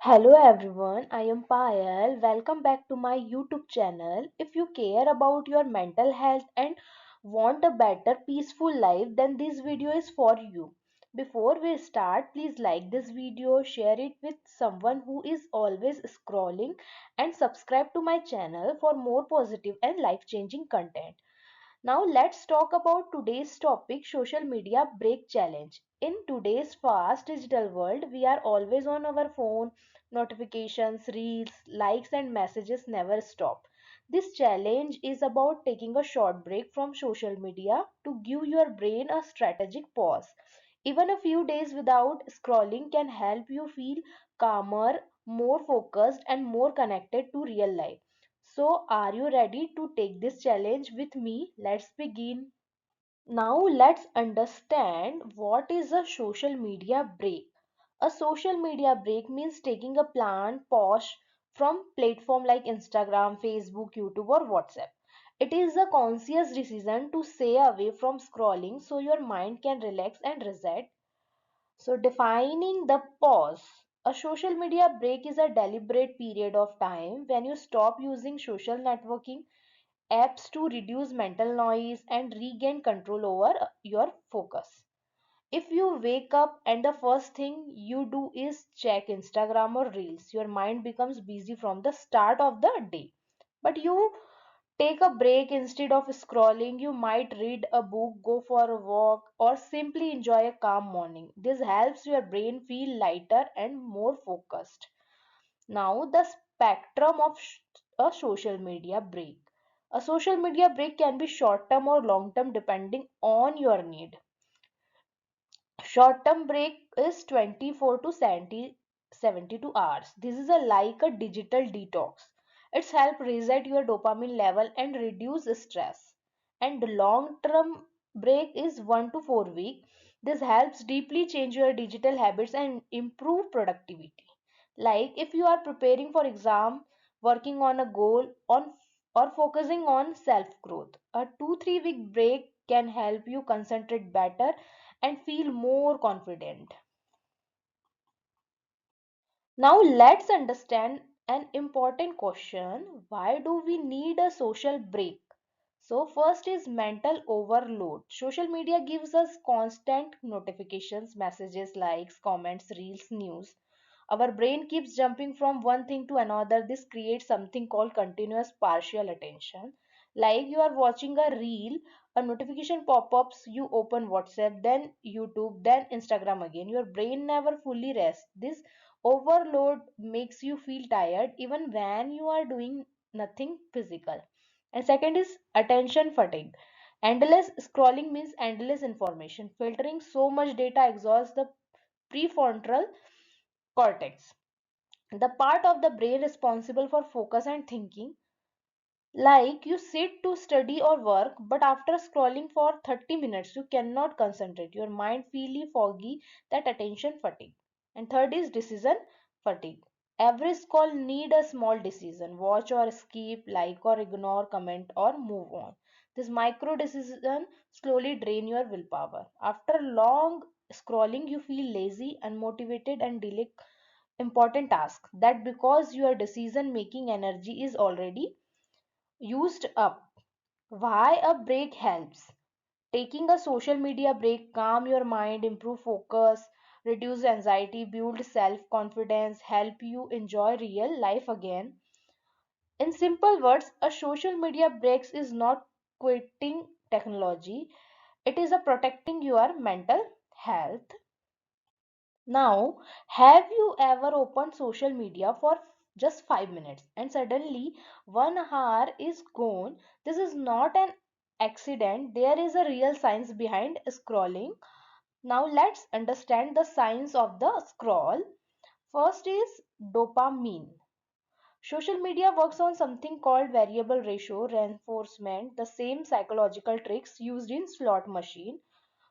Hello everyone, I am Payal. Welcome back to my YouTube channel. If you care about your mental health and want a better peaceful life, then this video is for you. Before we start, please like this video, share it with someone who is always scrolling, and subscribe to my channel for more positive and life-changing content. Now let's talk about today's topic, social media break challenge. In today's fast digital world, we are always on our phone, notifications, reels, likes and messages never stop. This challenge is about taking a short break from social media to give your brain a strategic pause. Even a few days without scrolling can help you feel calmer, more focused and more connected to real life. So, are you ready to take this challenge with me? Let's begin. Now, let's understand what is a social media break. A social media break means taking a planned pause from platform like Instagram, Facebook, YouTube, or WhatsApp. It is a conscious decision to stay away from scrolling so your mind can relax and reset. So, defining the pause. A social media break is a deliberate period of time when you stop using social networking apps to reduce mental noise and regain control over your focus. If you wake up and the first thing you do is check Instagram or Reels, your mind becomes busy from the start of the day. But you take a break instead of scrolling. You might read a book, go for a walk, or simply enjoy a calm morning. This helps your brain feel lighter and more focused. Now, the spectrum of a social media break. A social media break can be short term or long term depending on your need. Short term break is 24 to 72 hours. This is like a digital detox. It's help reset your dopamine level and reduce stress. And the long term break is 1 to 4 weeks. This helps deeply change your digital habits and improve productivity. Like if you are preparing for exam, working on a goal on or focusing on self growth, a 2-3 week break can help you concentrate better and feel more confident. Now let's understand an important question. Why do we need a social break? So first is mental overload. Social media gives us constant notifications, messages, likes, comments, reels, news. Our brain keeps jumping from one thing to another. This creates something called continuous partial attention. Like you are watching a reel, a notification pop-ups, you open WhatsApp, then YouTube, then Instagram again. Your brain never fully rests. This overload makes you feel tired even when you are doing nothing physical. And second is attention fatigue. Endless scrolling means endless information. Filtering so much data exhausts the prefrontal cortex, the part of the brain responsible for focus and thinking. Like you sit to study or work, but after scrolling for 30 minutes, you cannot concentrate. Your mind feels foggy, that attention fatigue. And third is decision fatigue. Every scroll need a small decision. Watch or skip, like or ignore, comment or move on. This micro decision slowly drain your willpower. After long scrolling, you feel lazy, unmotivated and delay important tasks. That because your decision making energy is already used up. Why a break helps? Taking a social media break calm your mind, improve focus, reduce anxiety, build self confidence, help you enjoy real life again. In simple words, a social media break is not quitting technology, it is a protecting your mental health. Now, have you ever opened social media for just 5 minutes and suddenly 1 hour is gone? This is not an accident. There is a real science behind scrolling. Now, let's understand the science of the scroll. First is dopamine. Social media works on something called variable ratio reinforcement, the same psychological tricks used in slot machine.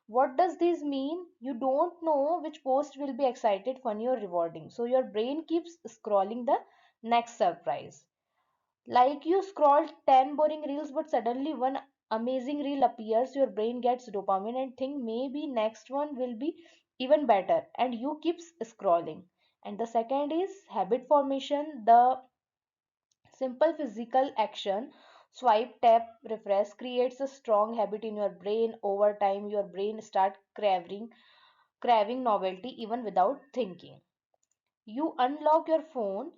What does this mean? You don't know which post will be excited, funny, or rewarding. So your brain keeps scrolling the next surprise. Like you scroll 10 boring reels, but suddenly one amazing reel appears, your brain gets dopamine and think maybe next one will be even better, and you keep scrolling. And the second is habit formation, the simple physical action, swipe, tap, refresh, creates a strong habit in your brain. Over time, your brain start craving novelty even without thinking. You unlock your phone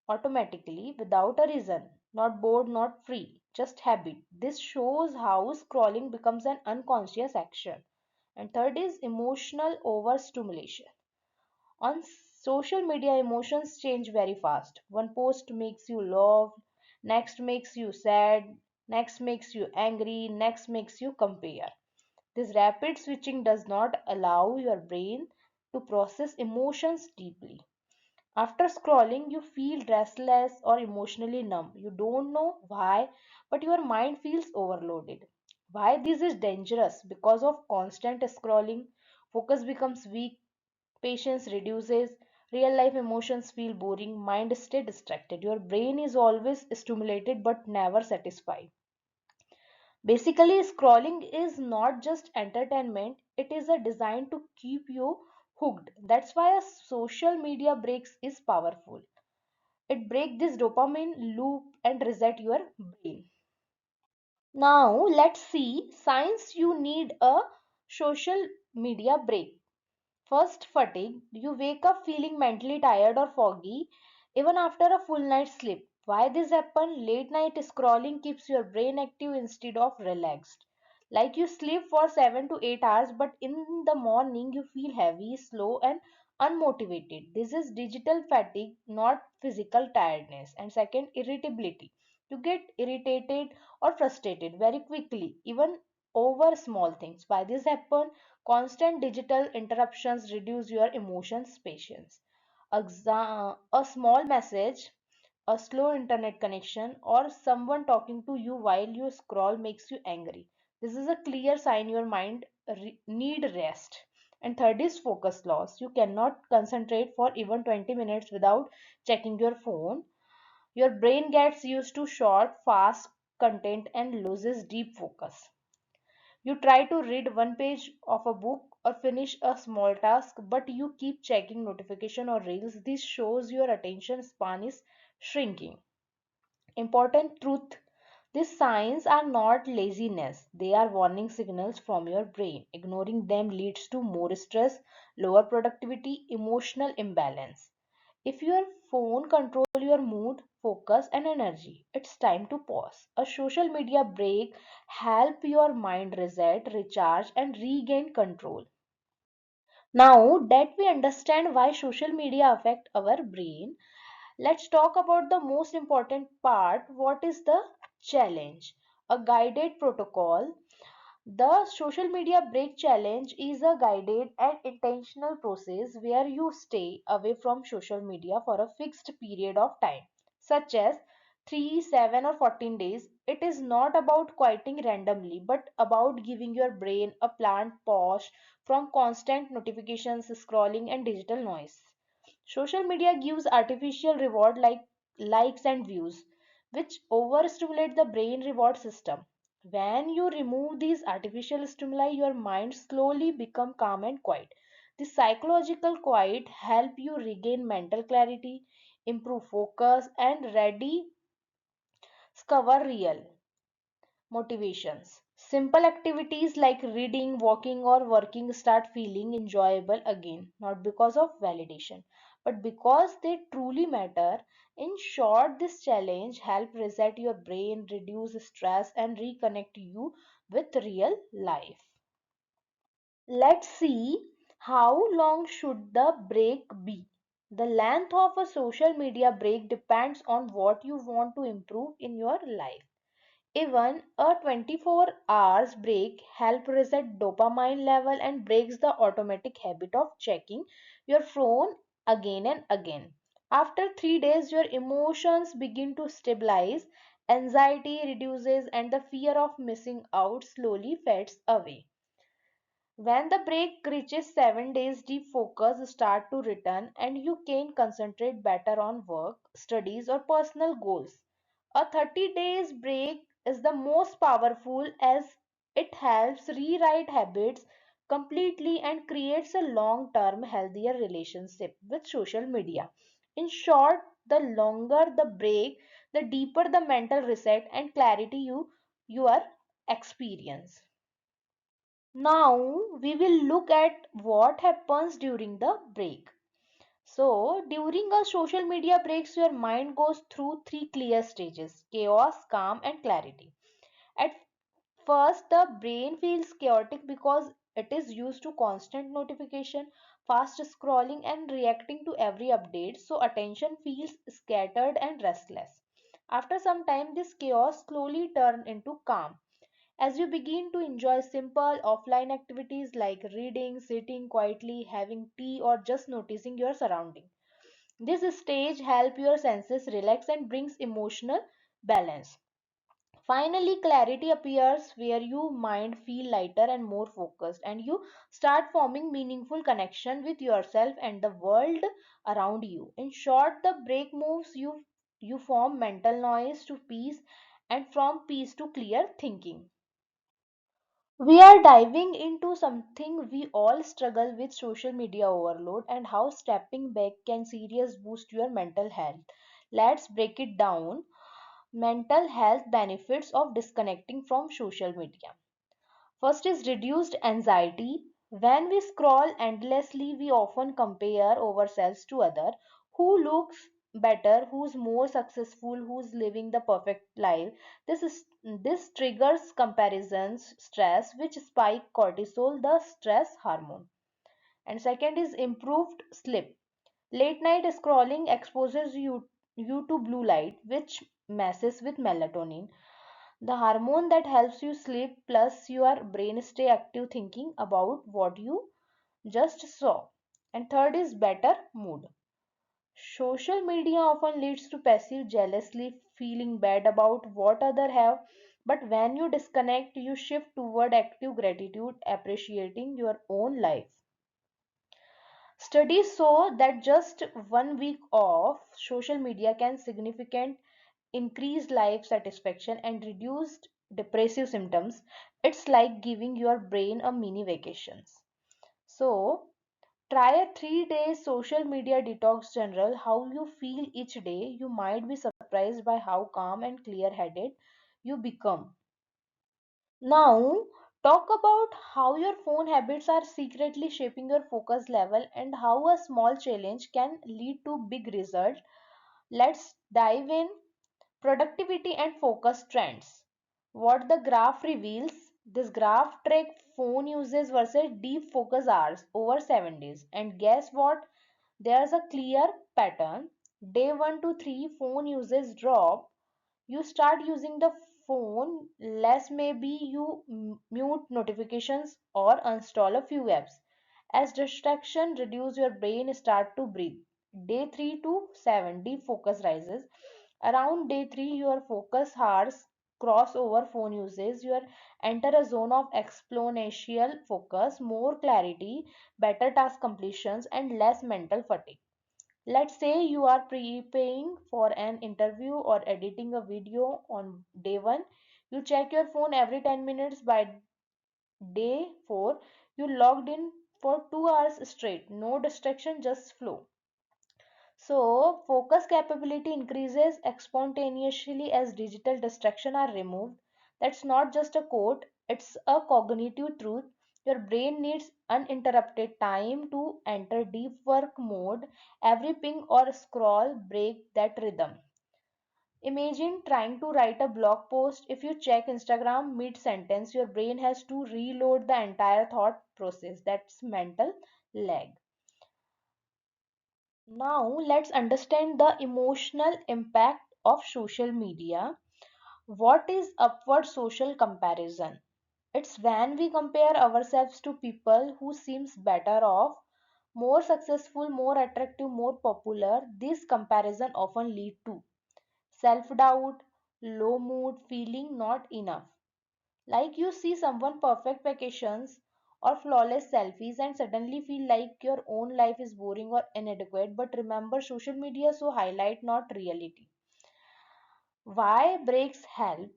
automatically without a reason, not bored, not free, just habit. This shows how scrolling becomes an unconscious action. And third is emotional overstimulation. On social media, emotions change very fast. One post makes you laugh, next makes you sad, next makes you angry, next makes you compare. This rapid switching does not allow your brain to process emotions deeply. After scrolling, you feel restless or emotionally numb. You don't know why, but your mind feels overloaded. Why this is dangerous? Because of constant scrolling, focus becomes weak, patience reduces, real life emotions feel boring, mind stay distracted. Your brain is always stimulated but never satisfied. Basically, scrolling is not just entertainment, it is a design to keep you hooked. That's why a social media breaks is powerful. It breaks this dopamine loop and reset your brain. Now let's see signs you need a social media break. First, fatigue. You wake up feeling mentally tired or foggy even after a full night's sleep. Why this happen? Late night scrolling keeps your brain active instead of relaxed. Like you sleep for 7 to 8 hours, but in the morning you feel heavy, slow, and unmotivated. This is digital fatigue, not physical tiredness. And second, irritability. You get irritated or frustrated very quickly, even over small things. Why this happen? Constant digital interruptions reduce your emotions patience. A small message, a slow internet connection, or someone talking to you while you scroll makes you angry. This is a clear sign your mind need rest. And third is focus loss. You cannot concentrate for even 20 minutes without checking your phone. Your brain gets used to short, fast content and loses deep focus. You try to read one page of a book or finish a small task, but you keep checking notification or reels. This shows your attention span is shrinking. Important truth. These signs are not laziness. They are warning signals from your brain. Ignoring them leads to more stress, lower productivity, emotional imbalance. If your phone control your mood, focus and energy, it's time to pause. A social media break help your mind reset, recharge and regain control. Now that we understand why social media affect our brain, let's talk about the most important part. What is the challenge? A guided protocol. The social media break challenge is a guided and intentional process where you stay away from social media for a fixed period of time, such as 3, 7, or 14 days. It is not about quieting randomly, but about giving your brain a planned pause from constant notifications, scrolling, and digital noise. Social media gives artificial reward like likes and views, which overstimulate the brain reward system. When you remove these artificial stimuli, your mind slowly become calm and quiet. The psychological quiet help you regain mental clarity, improve focus, and ready discover real motivations. Simple activities like reading, walking, or working start feeling enjoyable again, not because of validation, but because they truly matter. In short, this challenge help reset your brain, reduce stress, and reconnect you with real life. Let's see how long should the break be. The length of a social media break depends on what you want to improve in your life. Even a 24 hours break help reset dopamine level and breaks the automatic habit of checking your phone again and again. After 3 days your emotions begin to stabilize, anxiety reduces and the fear of missing out slowly fades away. When the break reaches 7 days, deep focus start to return and you can concentrate better on work, studies or personal goals. A 30 days break is the most powerful as it helps rewrite habits, completely and creates a long term healthier relationship with social media. In short, the longer the break, the deeper the mental reset and clarity you are experience. Now we will look at what happens during the break. So, during a social media breaks, your mind goes through three clear stages: chaos, calm, and clarity. At first, the brain feels chaotic because it is used to constant notification, fast scrolling, and reacting to every update, so attention feels scattered and restless. After some time, this chaos slowly turns into calm as you begin to enjoy simple offline activities like reading, sitting quietly, having tea, or just noticing your surroundings. This stage helps your senses relax and brings emotional balance. Finally, clarity appears where your mind feel lighter and more focused, and you start forming meaningful connection with yourself and the world around you. In short, the break moves you from mental noise to peace, and from peace to clear thinking. We are diving into something we all struggle with: social media overload and how stepping back can seriously boost your mental health. Let's break it down. Mental health benefits of disconnecting from social media. First is reduced anxiety. When we scroll endlessly, we often compare ourselves to others: who looks better, who's more successful, who's living the perfect life. This triggers comparisons, stress, which spike cortisol, the stress hormone. And second is improved sleep. Late night scrolling exposes you to blue light, which messes with melatonin, the hormone that helps you sleep, plus your brain stay active thinking about what you just saw. And third is better mood. Social media often leads to passive jealousy, feeling bad about what others have. But when you disconnect, you shift toward active gratitude, appreciating your own life. Studies show that just 1 week off social media can significant increase life satisfaction and reduced depressive symptoms. It's like giving your brain a mini vacations. So, try a 3 day social media detox general. How you feel each day, you might be surprised by how calm and clear headed you become. Now, talk about how your phone habits are secretly shaping your focus level and how a small challenge can lead to big results. Let's dive in. Productivity and focus trends. What the graph reveals: this graph tracks phone usage versus deep focus hours over 7 days. And guess what? There's a clear pattern. Day 1 to 3, phone usage drop. You start using the phone less, maybe you mute notifications or uninstall a few apps. As distraction reduce, your brain start to breathe. Day 3 to 7, deep focus rises. Around day 3, your focus hours cross over phone usage. You enter a zone of exponential focus, more clarity, better task completions, and less mental fatigue. Let's say you are preparing for an interview or editing a video on day 1. You check your phone every 10 minutes. By day 4, you logged in for 2 hours straight. No distraction, just flow. So, focus capability increases exponentially as digital distractions are removed. That's not just a quote, it's a cognitive truth. Your brain needs uninterrupted time to enter deep work mode. Every ping or scroll break that rhythm. Imagine trying to write a blog post. If you check Instagram mid sentence, your brain has to reload the entire thought process. That's mental lag. Now, let's understand the emotional impact of social media. What is upward social comparison? It's when we compare ourselves to people who seems better off, more successful, more attractive, more popular. This comparison often lead to self-doubt, low mood, feeling not enough. Like you see someone perfect vacations or flawless selfies and suddenly feel like your own life is boring or inadequate. But remember, social media so highlight not reality. Why breaks help?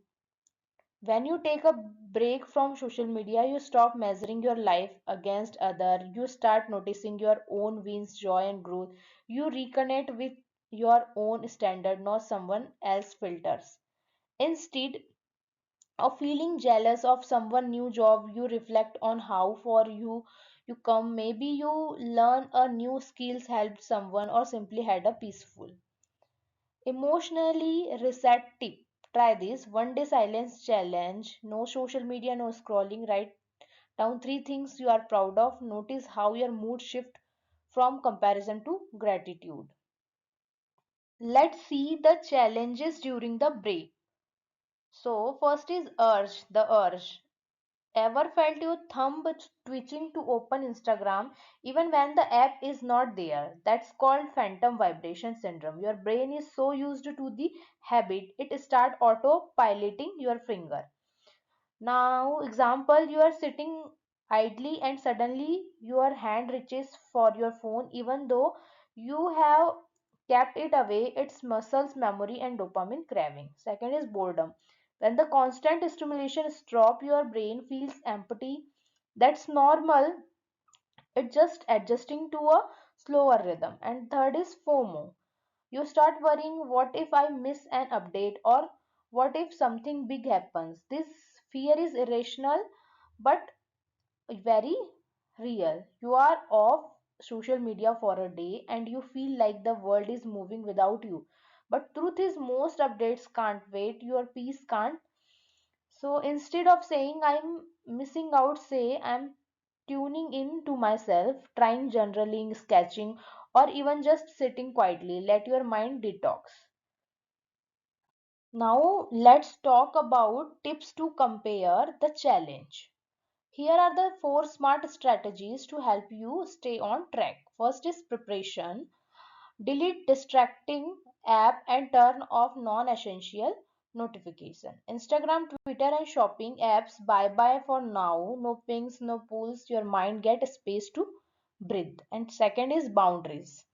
When you take a break from social media, you stop measuring your life against other. You start noticing your own wins, joy and growth. You reconnect with your own standard, not someone else filters. Instead of feeling jealous of someone new job, you reflect on how far you come. Maybe you learn a new skills, helped someone, or simply had a peaceful emotionally reset tip. Try this one day silence challenge. No social media, no scrolling. Write down three things you are proud of. Notice how your mood shift from comparison to gratitude. Let's see the challenges during the break. So first is the urge. Ever felt your thumb twitching to open Instagram even when the app is not there? That's called phantom vibration syndrome. Your brain is so used to the habit, it start autopiloting your finger. Now, example, you are sitting idly and suddenly your hand reaches for your phone even though you have kept it away, its muscles, memory, and dopamine craving. Second is boredom. When the constant stimulation stops, your brain feels empty. That's normal. It's just adjusting to a slower rhythm. And third is FOMO. You start worrying, what if I miss an update, or what if something big happens? This fear is irrational but very real. You are off social media for a day and you feel like the world is moving without you. But truth is most updates can't wait, your peace can't. So instead of saying I'm missing out, say I'm tuning in to myself, trying journaling, sketching, or even just sitting quietly. Let your mind detox. Now let's talk about tips to compare the challenge. Here are the four smart strategies to help you stay on track. First is preparation. Delete distracting app and turn off non-essential notification. Instagram, Twitter and shopping apps bye bye for now. No pings, no pulls. Your mind get space to breathe. And second is boundaries.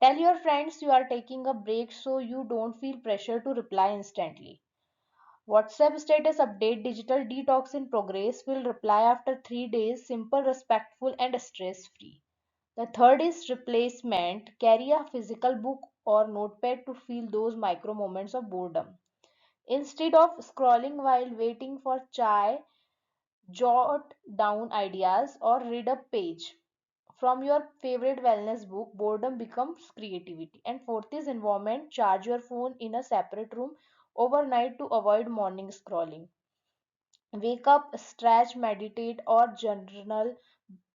Tell your friends you are taking a break so you don't feel pressure to reply instantly. WhatsApp status update, digital detox in progress, will reply after 3 days, simple, respectful, and stress free. The third is replacement. Carry a physical book or notepad to feel those micro moments of boredom. Instead of scrolling while waiting for chai, jot down ideas or read a page from your favorite wellness book. Boredom becomes creativity. And fourth is environment. Charge your phone in a separate room overnight to avoid morning scrolling. Wake up, stretch, meditate, or journal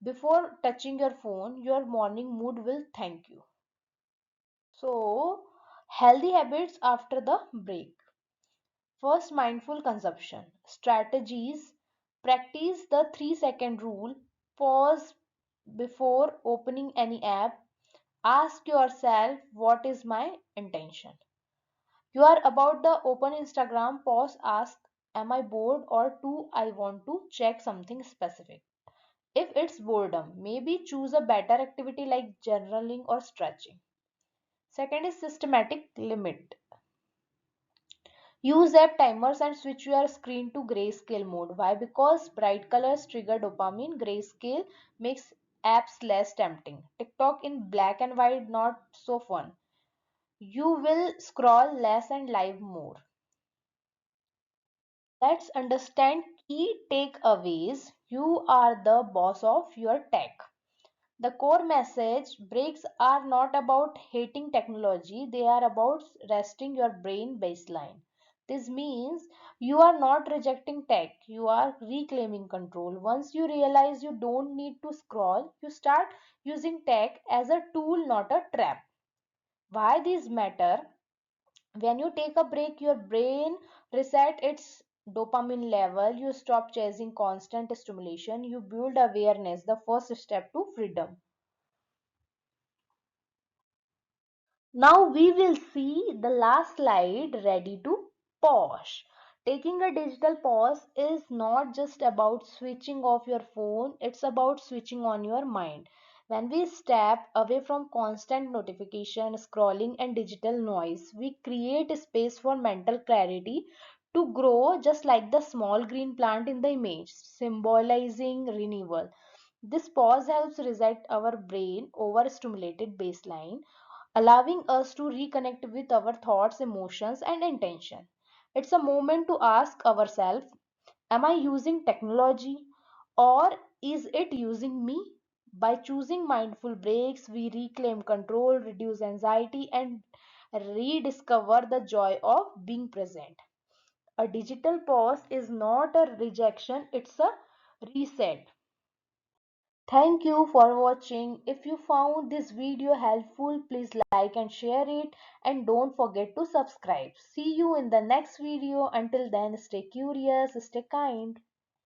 before touching your phone. Your morning mood will thank you. So, healthy habits after the break. First, mindful consumption strategies. Practice the 3-second rule. Pause before opening any app. Ask yourself, what is my intention? You are about the open Instagram, pause, ask, am I bored, or do I want to check something specific? If it's boredom, maybe choose a better activity like journaling or stretching. Second is systematic limit. Use app timers and switch your screen to grayscale mode. Why? Because bright colors trigger dopamine, grayscale makes apps less tempting. TikTok in black and white, not so fun. You will scroll less and live more. Let's understand key takeaways. You are the boss of your tech. The core message breaks are not about hating technology, they are about resting your brain baseline. This means you are not rejecting tech, you are reclaiming control. Once you realize you don't need to scroll, you start using tech as a tool, not a trap. Why these matter? When you take a break, your brain reset its dopamine level, you stop chasing constant stimulation, you build awareness, the first step to freedom. Now we will see the last slide, ready to pause. Taking a digital pause is not just about switching off your phone, it's about switching on your mind. When we step away from constant notification, scrolling, and digital noise, we create a space for mental clarity to grow just like the small green plant in the image, symbolizing renewal. This pause helps reset our brain overstimulated baseline, allowing us to reconnect with our thoughts, emotions, and intention. It's a moment to ask ourselves, am I using technology or is it using me? By choosing mindful breaks, we reclaim control, reduce anxiety, and rediscover the joy of being present. A digital pause is not a rejection, it's a reset. Thank you for watching. If you found this video helpful, please like and share it, and don't forget to subscribe. See you in the next video. Until then, stay curious, stay kind.